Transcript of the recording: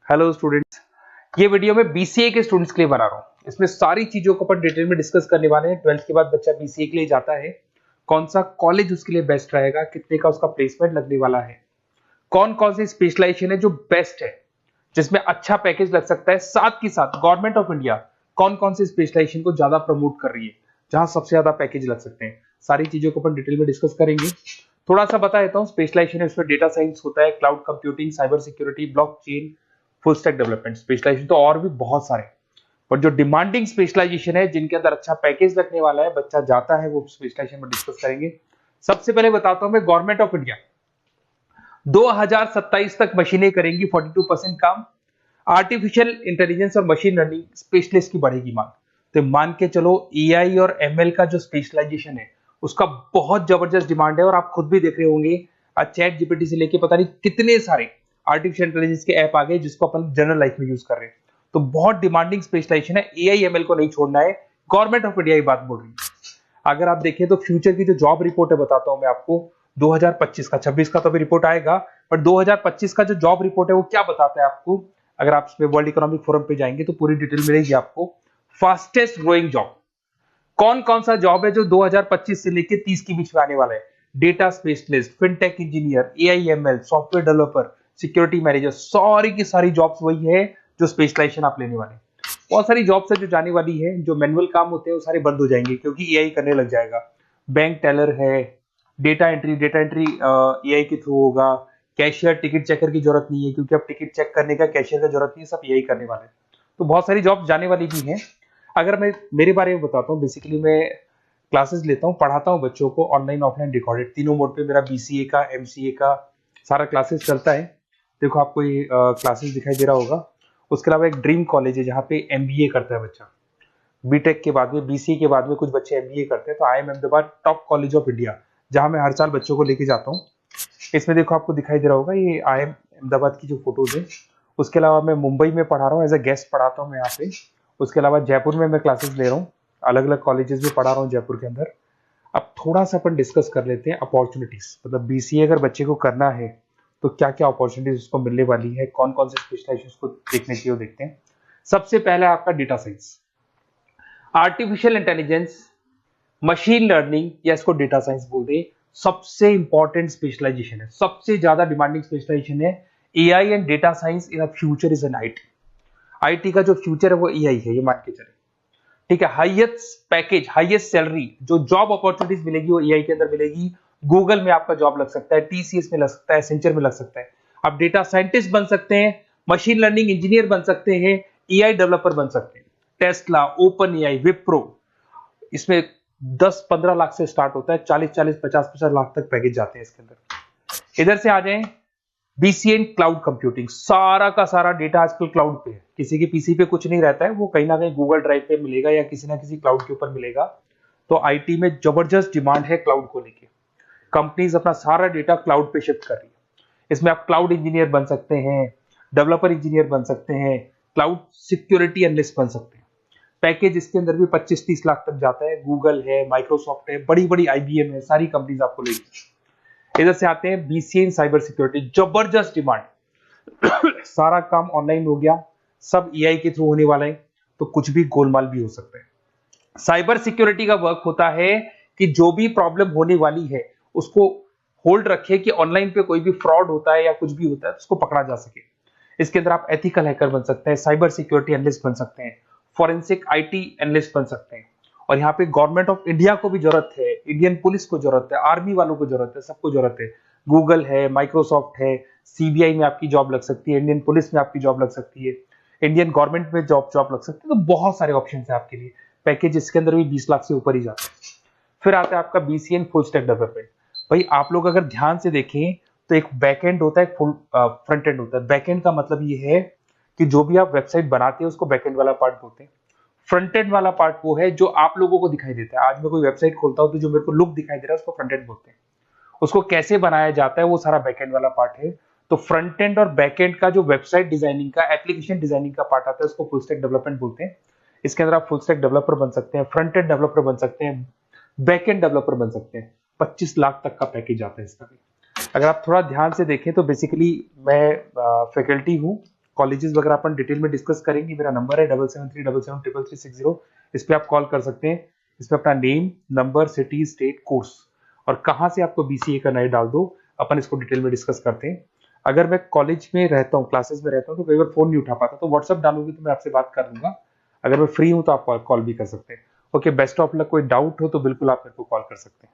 Hello students, ये video मैं BCA के स्टूडेंट्स के लिए बना रहा हूँ। इसमें सारी चीजों को अपन डिटेल में डिस्कस करने वाले हैं। 12th के बाद बच्चा बीसीए के लिए जाता है, कौन सा कॉलेज उसके लिए बेस्ट रहेगा, कितने का उसका प्लेसमेंट लगने वाला है, कौन कौन सी स्पेशलाइजेशन है जो बेस्ट है, जिसमें अच्छा पैकेज लग सकता है। साथ ही साथ गवर्नमेंट ऑफ इंडिया कौन कौन सी स्पेशलाइजेशन को ज्यादा प्रमोट कर रही है, जहां सबसे ज्यादा पैकेज लग सकते हैं। सारी चीजों को अपन डिटेल में डिस्कस करेंगे। थोड़ा सा बता देता हूँ, स्पेशलाइजेशन है उसमें डेटा साइंस होता है, cloud computing, cyber security, blockchain, full stack development. Specialisation तो और भी बहुत सारे, पर जो डिमांडिंग स्पेशलाइजेशन है, जिनके अंदर अच्छा पैकेज लगने वाला है, बच्चा जाता है, वो स्पेशलाइजेशन में डिस्कस करेंगे। सबसे पहले बताता हूं मैं, गवर्नमेंट ऑफ इंडिया 2027 तक मशीनें करेंगी 42% काम। आर्टिफिशियल इंटेलिजेंस और मशीन लर्निंग स्पेशलिस्ट की बढ़ेगी मांग। तो मान के चलो एआई और एमएल का जो स्पेशलाइजेशन है उसका बहुत जबरदस्त डिमांड है। और आप खुद भी देख रहे होंगे, आज चैट जीपीटी से लेके पता नहीं कितने सारे आर्टिफिशियल इंटेलिजेंस के ऐप आ गए जिसको अपन जनरल लाइफ में यूज कर रहे हैं। तो बहुत डिमांडिंग स्पेशलाइजेशन है, एआई एमएल को नहीं छोड़ना है। गवर्नमेंट ऑफ इंडिया ये बात बोल रही है। अगर आप देखें तो फ्यूचर की जो जॉब रिपोर्ट है, बताता हूं मैं आपको 2025 का, 26 का तो अभी रिपोर्ट आएगा, पर 2025 का जो जॉब रिपोर्ट है वो क्या बताता है आपको। अगर आप इसमें वर्ल्ड इकोनॉमिक फोरम पे जाएंगे तो पूरी डिटेल मिलेगी आपको। फास्टेस्ट ग्रोइंग जॉब कौन कौन सा जॉब है जो 2025 से लेके 30 के बीच में आने वाला है। Data specialist, fintech engineer, AIML, software developer, security manager, सारी की सारी जॉब्स वही है जो स्पेशलाइजेशन आप लेने वाले हैं। बहुत सारी जॉब्स है जो जाने वाली है, जो मैनुअल काम होते हैं वो सारे बंद हो जाएंगे क्योंकि एआई करने लग जाएगा। बैंक टेलर है, डेटा एंट्री एआई के थ्रू होगा। कैशियर, टिकट चेकर की जरूरत नहीं है क्योंकि अब टिकट चेक करने का कैशियर का जरूरत नहीं है, सब एआई करने वाले हैं। तो बहुत सारी जॉब जाने वाली भी हैं। अगर मैं मेरे बारे में बताता हूँ, बेसिकली मैं क्लासेस लेता हूँ, पढ़ाता हूँ बच्चों को, ऑनलाइन ऑफलाइन रिकॉर्डेड तीनों मोड पे मेरा बीसीए का, एमसीए का सारा क्लासेस चलता है। देखो आपको ये क्लासेस दिखाई दे रहा होगा। उसके अलावा एक ड्रीम कॉलेज है जहाँ पे एमबीए करता है बच्चा। बीटेक के बाद में, बीसीए के बाद में कुछ बच्चे एमबीए करते हैं। तो I am Ahmedabad top college of India, जहाँ मैं हर साल बच्चों को लेके जाता हूँ। इसमें देखो आपको दिखाई दे रहा होगा, ये आई एम अहमदाबाद की जो फोटोज है। उसके अलावा मैं मुंबई में पढ़ा रहा हूँ, एज अ गेस्ट पढ़ाता हूँ मैं यहाँ पे। उसके अलावा जयपुर में मैं क्लासेस ले रहा हूँ, अलग अलग कॉलेजेस में पढ़ा रहा हूँ जयपुर के अंदर। अब थोड़ा सा अपन डिस्कस कर लेते हैं अपॉर्चुनिटीज, मतलब बीसीए अगर बच्चे को करना है तो क्या क्या अपॉर्चुनिटीज उसको मिलने वाली है, कौन कौन से स्पेशलाइजेशन उसको देखने चाहिए, वो देखते हैं। सबसे पहला आपका data science, artificial intelligence, machine learning, या इसको डेटा साइंस बोल दे, सबसे इंपॉर्टेंट स्पेशलाइजेशन है, सबसे ज्यादा डिमांडिंग स्पेशलाइजेशन है। AI and data science in future is an IT. IT का जो फ्यूचर है वो एआई है, ये मान के चले। ठीक है, हाईएस्ट पैकेज, हाईएस्ट सैलरी, जो जॉब अपॉर्चुनिटीज मिलेगी वो एआई के अंदर मिलेगी। गूगल में आपका जॉब लग सकता है, टीसीएस में लग सकता है, एसेंचर में लग सकता है। आप डेटा साइंटिस्ट बन सकते हैं, मशीन लर्निंग इंजीनियर बन सकते हैं, एआई डेवलपर बन सकते हैं। टेस्ला, ओपन एआई, विप्रो, इसमें 10-15 लाख से स्टार्ट होता है, 40-40, 50-50 लाख तक पैकेज जाते हैं इसके अंदर। इधर से आ जाएं, बीसीए क्लाउड कंप्यूटिंग, सारा का सारा डेटा आजकल क्लाउड पे है, किसी के पीसी पे कुछ नहीं रहता है, वो कहीं ना कहीं गूगल ड्राइव पे मिलेगा या किसी ना किसी क्लाउड के ऊपर मिलेगा। तो आईटी में जबरदस्त डिमांड है क्लाउड को लेके। कंपनीज अपना सारा डेटा क्लाउड पे शिफ्ट कर रही है। इसमें आप क्लाउड इंजीनियर बन सकते हैं, डेवलपर इंजीनियर बन सकते हैं, क्लाउड सिक्योरिटी एनालिस्ट बन सकते हैं। पैकेज इसके अंदर भी 25-30 लाख तक जाता है। गूगल है, माइक्रोसॉफ्ट है, बड़ी बड़ी आईबीएम है, सारी कंपनीज आपको लेगी। इधर से आते हैं बीसीए इन साइबर सिक्योरिटी, जबरदस्त डिमांड। सारा काम ऑनलाइन हो गया, सब एआई के थ्रू होने वाला है, तो कुछ भी गोलमाल भी हो सकता है। साइबर सिक्योरिटी का वर्क होता है कि जो भी प्रॉब्लम होने वाली है उसको होल्ड रखे कि ऑनलाइन पे कोई भी फ्रॉड होता है या कुछ भी होता है तो उसको पकड़ा जा सके। इसके अंदर आप एथिकल हैकर बन सकते हैं, साइबर सिक्योरिटी एनालिस्ट बन सकते हैं, फॉरेंसिक आईटी एनालिस्ट बन सकते हैं। और यहाँ पे गवर्नमेंट ऑफ इंडिया को भी जरूरत है, इंडियन पुलिस को जरूरत है, आर्मी वालों को जरूरत है, सबको जरूरत है। गूगल है, माइक्रोसॉफ्ट है, सीबीआई में आपकी जॉब लग सकती है, इंडियन पुलिस में आपकी जॉब लग सकती है, इंडियन गवर्नमेंट में जॉब लग सकती है। तो बहुत सारे ऑप्शन है आपके लिए। पैकेज इसके अंदर भी 20 लाख से ऊपर ही जाता है। फिर आता है आपका बीसीए फुल स्टैक डेवलपमेंट। भाई आप लोग अगर ध्यान से देखें तो एक बैकएंड होता है, एक फुल फ्रंट एंड होता है। बैकएंड का मतलब ये है कि जो भी आप वेबसाइट बनाते हैं उसको बैकएंड वाला पार्ट बोलते हैं। फ्रंट एंड वाला पार्ट वो है जो आप लोगों को दिखाई देता है। आज मैं कोई वेबसाइट खोलता हूं तो जो मेरे को लुक दिखाई दे रहा है उसको फ्रंट एंड बोलते हैं। उसको कैसे बनाया जाता है वो सारा बैकएंड वाला पार्ट है। तो फ्रंट एंड और बैकएंड का जो वेबसाइट डिजाइनिंग का, एप्लीकेशन डिजाइनिंग का पार्ट आता है उसको फुल स्टैक डेवलपमेंट बोलते हैं। इसके अंदर आप फुल स्टैक डेवलपर बन सकते हैं, फ्रंट एंड डेवलपर बन सकते हैं, बैकएंड डेवलपर बन सकते हैं। 25 लाख तक का पैकेज आता है इसका भी। अगर आप थोड़ा ध्यान से देखें तो बेसिकली मैं फैकल्टी हूँ कॉलेजेस वगैरह अपन डिटेल में डिस्कस करेंगे। मेरा नंबर है 7737773360, इस पे आप कॉल कर सकते हैं। इसमें अपना name, number, city, state, course और कहाँ से आपको बीसीए करना है डाल दो, अपन इसको डिटेल में डिस्कस करते हैं। अगर मैं कॉलेज में रहता हूँ, क्लासेस में रहता हूँ, तो कई बार फोन नहीं उठा पाता, तो व्हाट्सअप डालोगे तो मैं आपसे बात कर लूंगा। अगर मैं फ्री हूँ तो आप कॉल भी कर सकते हैं। Okay, best of luck. कोई डाउट हो तो बिल्कुल आप मेरे को कॉल कर सकते हैं।